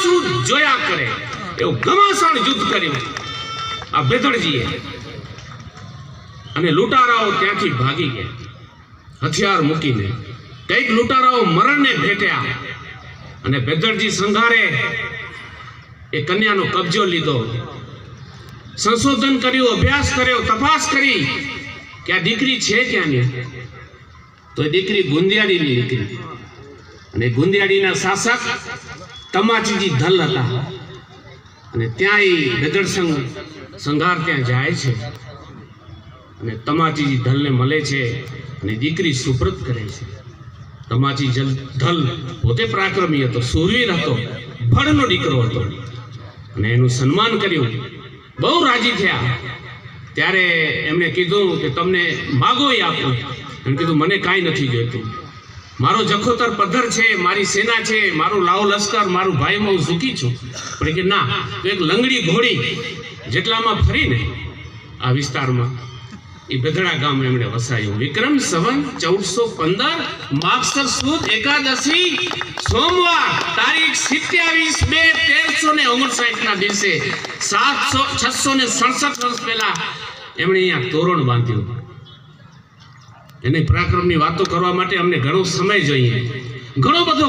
ઘમાસું જોયા કરે એવું ઘમાસાણ યુદ્ધ કર્યું આ બેદરજીએ, અને લૂંટારાઓ ત્યાંથી ભાગી ગયા હથિયાર મૂકીને. કઈક લૂંટારાઓ મરણને ભેટ્યા અને બેદરજી સંઘારે એ કન્યાનો કબજો લીધો. સંશોધન કર્યું, અભ્યાસ કર્યો, તપાસ કરી કે આ દીકરી છે ક્યાંની. તો એ દીકરી ગુંદિયાળીની દીકરી, અને ગુંદિયાળીના શાસક તમાચીજી ધલ હતા. અને ત્યાં એ બેદર સંઘાર ત્યાં જાય છે અને તમાચીજી ધલને મળે છે અને દીકરી સુપ્રત કરે છે. તમાચી ધલ પોતે પરાક્રમી હતો, શૂરવીર હતો, ભડનો દીકરો હતો, અને એનું સન્માન કર્યું. બહુ રાજી થયા. ત્યારે એમણે કીધું કે તમને માગો એ આપું. એમ કીધું મને કાંઈ નથી જોઈતું, મારો જખોતર પદ્ધર છે, મારી સેના છે, મારું લાવ લશ્કર, મારું ભાઈ હું ઝૂકી છું. પણ કે ના, તો એક લંગડી ઘોડી જેટલામાં ફરીને આ વિસ્તારમાં એ બેદડા ગામ એમણે વસાયું. વિક્રમ સંવત 1415 માગસર સુદ એકાદશી સોમવાર તારીખ 27/2/1359 ના દિવસે 667 વર્ષ પહેલા એમણે અહીંયા તોરણ બાંધ્યું. એની પરાક્રમની વાતો કરવા માટે અમને ઘણો સમય જોઈએ, ઘણો બધો